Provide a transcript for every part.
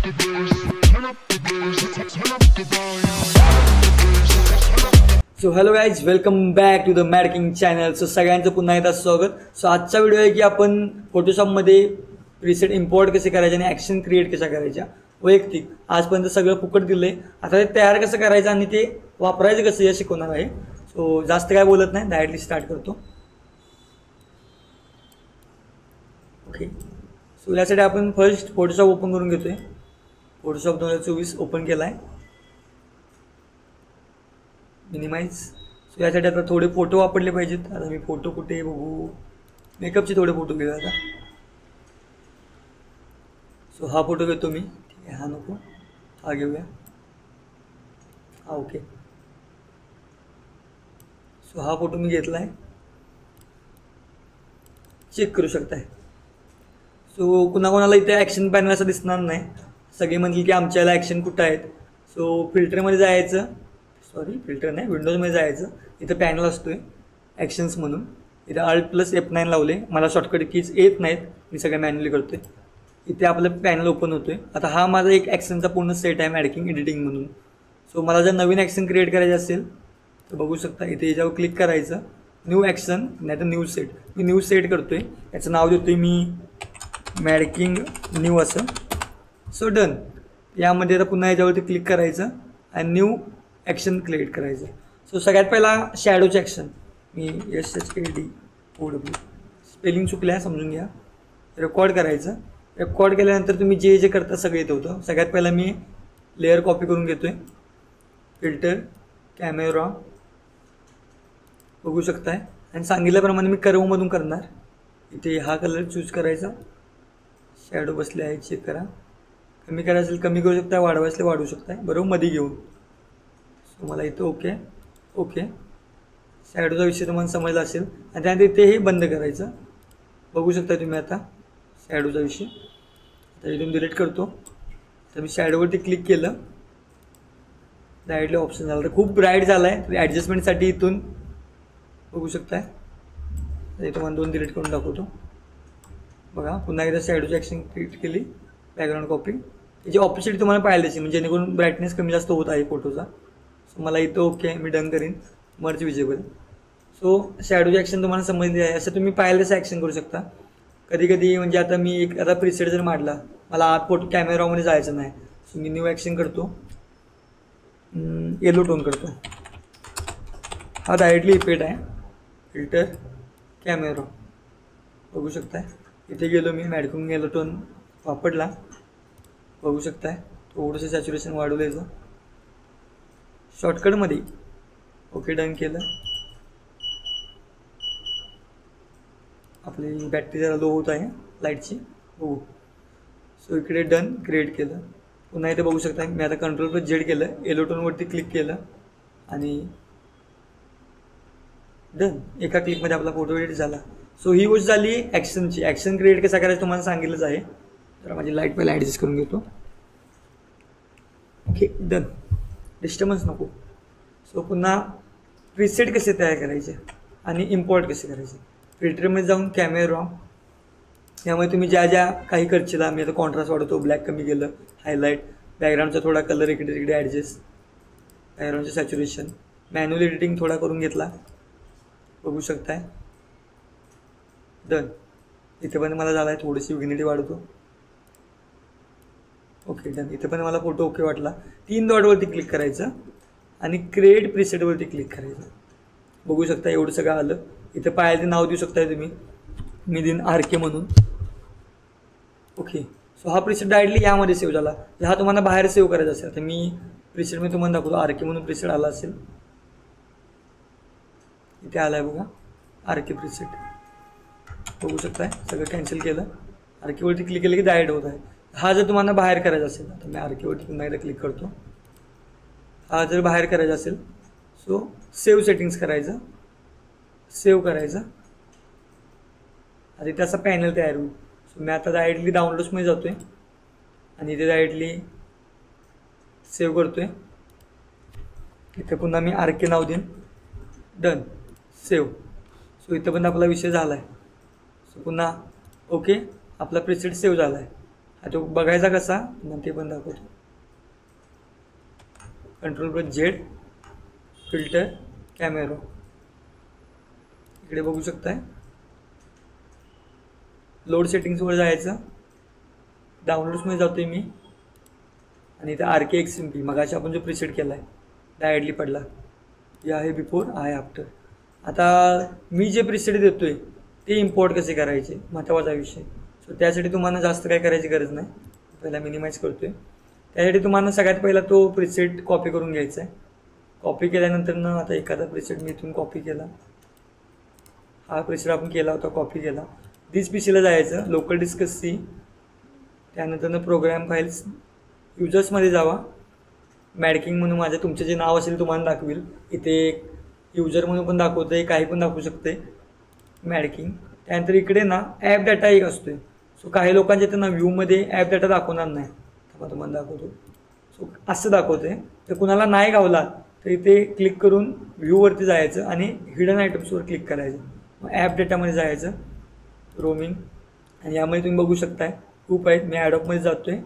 So hello guys, welcome back to the mad king channel. So सगळ्यांचं पुन्हा एकदा स्वागत. सो आजचा व्हिडिओ आहे की आपण फोटोशॉपमध्ये प्रीसेट इम्पोर्ट कसे करायचे आणि ॲक्शन क्रिएट कशा करायच्या. वैयक्तिक आजपर्यंत सगळं फुकट दिलं आहे. आता ते तयार कसं करायचं आणि ते वापरायचं कसं हे शिकवणार आहे. सो जास्त काय बोलत नाही, डायरेक्टली स्टार्ट करतो. ओके, सो यासाठी आपण फर्स्ट फोटोशॉप ओपन करून घेतोय. फोटोशॉप 2024 ओपन केला आहे. मिनिमाइज. सो यासाठी आता थोडे फोटो वापरले पाहिजेत. आता मी फोटो कुठे बघू, मेकअपचे थोडे फोटो घेऊया आता. सो हा फोटो घेतो मी. ठीक आहे, हा नको, हा घेऊया. हा ओके. सो हा फोटो मी घेतला आहे, चेक करू शकताय. सो कुणाकोणाला इथे ॲक्शन पॅनल असं दिसणार नाही. सगळे म्हणतील की आमच्याला ॲक्शन कुठं आहेत. सो फिल्टरमध्ये जायचं, सॉरी फिल्टर नाही, विंडोजमध्ये जायचं. इथं पॅनल असतो आहे ॲक्शन्स म्हणून. इथं Alt+F9 लावले. मला शॉर्टकट कीज येत नाहीत, मी सगळं मॅन्युअली करतो आहे. इथे आपलं पॅनल ओपन होतो आहे. आता हा माझा एक ॲक्शनचा पूर्ण सेट आहे मॅडकिंग एडिटिंग म्हणून. सो मला जर नवीन ॲक्शन क्रिएट करायचे असेल तर बघू शकता, इथे याच्यावर क्लिक करायचं, न्यू ॲक्शन नाही तर न्यू सेट. मी न्यू सेट करतो आहे. याचं नाव देतो आहे मी मॅडकिंग न्यू असं. So done. यामध्ये आता पुन्हा याच्यावरती क्लिक करायचं आणि न्यू ॲक्शन क्रिएट करायचं. सो सगळ्यात पहिला शॅडोचे ॲक्शन. मी SHADOW, स्पेलिंग चुकलं आहे समजून घ्या. रेकॉर्ड करायचं. रेकॉर्ड केल्यानंतर तुम्ही जे जे करता सगळं येत होतं. सगळ्यात पहिला मी लेअर कॉपी करून घेतो आहे. फिल्टर, कॅमेरा बघू शकताय. आणि सांगितल्याप्रमाणे मी कर्वमधून करणार. इथे हा कलर चूज करायचा. शॅडो बसले आहे, चेक करा. कमी करायचं असेल कमी करू शकता, वाढवायचं असेल वाढवू शकताय, बरोबर मध्ये घेऊन. सो मला इथं ओके ओके. शॅडोचा विषय तुम्हाला समजला असेल. आणि त्यानंतर इथेही बंद करायचं. बघू शकता तुम्ही आता शॅडोचा विषय. आता इथून डिलीट करतो. तर मी शॅडोवरती क्लिक केलं, डायरेक्टली ऑप्शन झाला. तर खूप ब्राईट झाला आहे. तर ॲडजस्टमेंटसाठी इथून बघू शकताय. तर इथं मला 2 डिलीट करून दाखवतो. बघा, पुन्हा एकदा शॅडोची ॲक्शन क्रिएट केली. Background copy. त्याची ऑपोजिट तुम्हाला पाहिजे असेल, म्हणजे जेणेकरून ब्राईटनेस कमी जास्त होत आहे फोटोचा. सो मला इथं ओके, मी डन करीन. Merge visible. सो शॅडोची ॲक्शन तुम्हाला समजली आहे. असं तुम्ही पाहिलेच ॲक्शन करू शकता. कधी कधी म्हणजे आता मी एक आता प्रीसेट जर मांडला, मला आत फोटो कॅमेरामध्ये जायचं नाही. सो मी न्यू ॲक्शन करतो, येलो टोन करतो. हा डायरेक्टली इफेक्ट आहे. फिल्टर, कॅमेरा बघू शकताय. इथे गेलो मी, मॅडकिंग येलो टोन वापरला. बघू शकताय थोडंसं सॅच्युरेशन वाढवलं याचं शॉर्टकटमध्ये. ओके, डन केलं. आपली बॅटरी जरा लो होत आहे लाईटची. हो, सो इकडे डन क्रिएट केलं. पुन्हा इथे बघू शकता मी आता Ctrl+Z केलं, येलो टोनवरती क्लिक केलं आणि डन. एका क्लिकमध्ये आपला फोटो एडिट झाला. सो ही गोष्ट झाली ॲक्शनची. ॲक्शन क्रिएट कसा करायचं तुम्हाला सांगितलंच आहे. तर माझी लाईट पहिला ॲडजस्ट करून घेतो. Okay, done. डिस्टर्बन्स नको. सो पुन्हा प्रीसेट कसे तयार करायचे आणि इम्पोर्ट कसे करायचे. फिल्टरमध्ये जाऊन कॅमेरा, यामध्ये तुम्ही ज्या ज्या काही करशीला. मी आता कॉन्ट्रास्ट वाढवतो, ब्लॅक कमी केलं, हायलाईट, बॅकग्राऊंडचा थोडा कलर इकडे तिकडे ॲडजस्ट, बॅकग्राऊंडचं सॅच्युरेशन, मॅन्युअल एडिटिंग थोडा करून घेतला. बघू शकताय. डन. इथे पण मला झाला आहे, थोडीशी विग्निटी वाढवतो. Okay, done. इथे पण मला फोटो ओके वाटला. 3 डॉटवरती क्लिक करायचं आणि क्रिएट प्रीसेटवरती क्लिक करायचं. बघू शकता एवढं सगळं आलं. इथे पाहिजे नाव देऊ शकताय तुम्ही, मी दिन RK म्हणून. ओके, सो हा प्रीसेट डायरेक्टली यामध्ये सेव्ह झाला. हा तुम्हाला बाहेर सेव्ह करायचा असेल तर मी प्रीसेट मी तुम्हाला दाखवतो. RK म्हणून प्रीसेट आला असेल, इथे आला आहे बघा RK प्रीसेट. बघू शकताय सगळं कॅन्सल केलं. RKवरती क्लिक केलं की डायरेक्ट होत आहे. हा जर तुम्हाला बाहेर करायचा असेल तर मी RKवरती पुन्हा एकदा क्लिक करतो. हा जर बाहेर करायचा असेल सो सेव्ह सेटिंग्स करायचं, सेव्ह करायचं. आता इथे असा पॅनल तयार होईल. सो मी आता डायरेक्टली डाउनलोड्समध्ये जातो आहे आणि इथे डायरेक्टली सेव्ह करतो आहे. इथे पुन्हा मी RK नाव देईन. Done, save. सो इथं पण आपला विषय झाला आहे. सो पुन्हा ओके, आपला प्रीसेट सेव्ह झाला आहे. हा तो बघायचा कसा मग ते पण दाखवतो. Ctrl+Z फिल्टर कॅमेरा इकडे बघू शकताय. लोड सेटिंग्सवर जायचं, डाउनलोड्समध्ये जातोय मी आणि इथं RKXMP मगाशी आपण जो प्रीसेट केला आहे डायरेक्टली पडला हे आहे बिफोर आहे आफ्टर. आता मी जे प्रीसेट देतोय ते इम्पोर्ट कसे करायचे महत्त्वाचा विषय. सो त्यासाठी तुम्हाला जास्त काय करायची गरज नाही. पहिला मिनिमाइज करतोय. त्यासाठी तुम्हाला सगळ्यात पहिला तो प्रीसेट कॉपी करून घ्यायचा आहे. कॉपी केल्यानंतर ना आता एखादा प्रीसेट मी इथून कॉपी केला, हा प्रीसेट आपण केला होता कॉपी केला. दिस PCला जायचं, लोकल डिस्क C, त्यानंतर प्रोग्राम फाईल्स युजर्समध्ये जावा. मॅडकिंग म्हणून माझं तुमचे जे नाव असेल तुम्हाला दाखवेल. इथे युजर म्हणून पण दाखवते, काही पण दाखवू शकते मॅडकिंग. त्यानंतर इकडे ना ॲप डाटा एक असतोय. सो काही लोकांच्या इथं ना व्ह्यूमध्ये ॲप डाटा दाखवणार नाही, तुम्हाला दाखवतो. सो असं दाखवते. तर कुणाला नाही गावला तर इथे क्लिक करून व्ह्यूवरती जायचं आणि हिडन आयटम्सवर क्लिक करायचं. मग ॲप डेटामध्ये जायचं, रोमिंग, आणि यामध्ये तुम्ही बघू शकताय खूप आहेत. मी ॲडॉपमध्ये जातो आहे,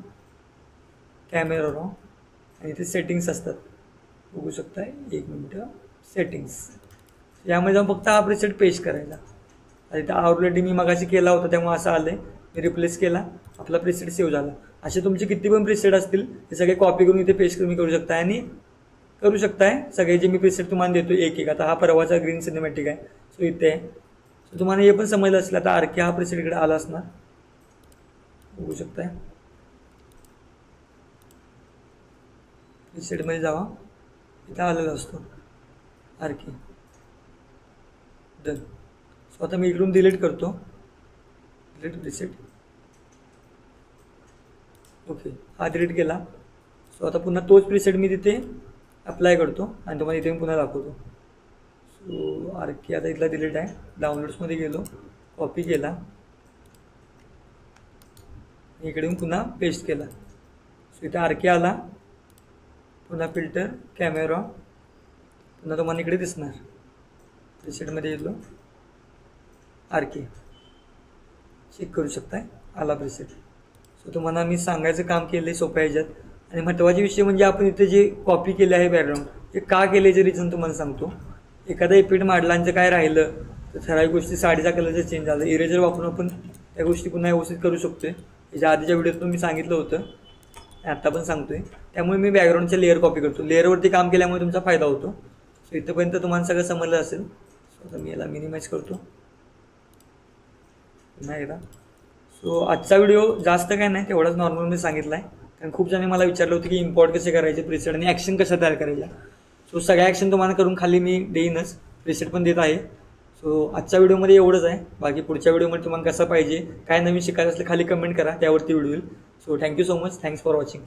कॅमेरा रॉ, आणि इथे सेटिंग्स असतात बघू शकताय. एक मिनटं, सेटिंग्स, यामध्ये जाऊन फक्त हा प्रीसेट पेस्ट करायचा. आणि इथं ऑलरेडी मी मगाशी केला होता त्यामुळे असं आलं आहे. मी रिप्लेस केला, आपला प्रीसेट सेव्ह झाला. असे तुमचे किती पण प्रीसेट असतील ते सगळे कॉपी करून इथे पेस्ट तुम्ही करू शकताय आणि करू शकताय सगळे जे मी प्रीसेट तुम्हाला देतो एक एक. आता हा परवाचा ग्रीन सिनेमॅटिक आहे, सो इथे आहे. सो तुम्हाला हे पण समजलं असेल. आता RK हा प्रीसेट इकडे आला असणार, बघू शकताय. प्रीसेटमध्ये जावा, इथं आलेला असतो RK. डन. सो आता मी इकडून डिलीट करतो, डिलीट प्रीसेट. ओके, हा डिलीट केला. सो आता पुन्हा तोच प्रीसेट मी तिथे अप्लाय करतो आणि तुम्हाला इथे पुन्हा दाखवतो. सो RK आता इथला डिलीट आहे. डाउनलोड्समध्ये गेलो, कॉपी केला, इकडे पुन्हा पेस्ट केला. सो इथे RK आला, पुन्हा फिल्टर कॅमेरा, पुन्हा तुम्हाला इकडे दिसणार. प्रीसेटमध्ये गेलो, RK चेक करू शकताय, आला प्रीसेट. सो तुम्हाला मी सांगायचं काम केलं आहे सोप्या ह्याच्यात. आणि महत्त्वाचे विषय म्हणजे आपण इथे जे कॉपी केले आहे बॅकग्राऊंड, हे का केल्याचे रिझन तुम्हाला सांगतो. एखादा इफेक्ट मांडलांचं काय राहिलं तर ठराविक गोष्टी साडीचा कलरचं चेंज झालं, इरेजर वापरून आपण त्या गोष्टी पुन्हा व्यवस्थित करू शकतो. याच्या आधीच्या व्हिडिओतून मी सांगितलं होतं, आत्ता पण सांगतोय. त्यामुळे मी बॅकग्राऊंडचे लेअर कॉपी करतो. लेअरवरती काम केल्यामुळे तुमचा फायदा होतो. सो इथंपर्यंत तुम्हाला सगळं समजलं असेल. सो आता मी याला मिनिमाइज करतो पुन्हा एकदा. सो आजचा व्हिडिओ जास्त काय नाही, तेवढाच नॉर्मल मी सांगितला आहे. कारण खूप जणांनी मला विचारलं होतं की इम्पोर्ट कसे करायचे प्रीसेट आणि ॲक्शन कशा तयार करायच्या. सो सगळ्या ॲक्शन तुम्हाला करून खाली मी देईनच, प्रीसेट पण देत आहे. सो आजच्या व्हिडिओमध्ये एवढंच आहे. बाकी पुढच्या व्हिडिओमध्ये तुम्हाला कसं पाहिजे, काय नवीन शिकायचं असलं खाली कमेंट करा, त्यावरती व्हिडिओ येईल. So thank you so much, thanks for watching.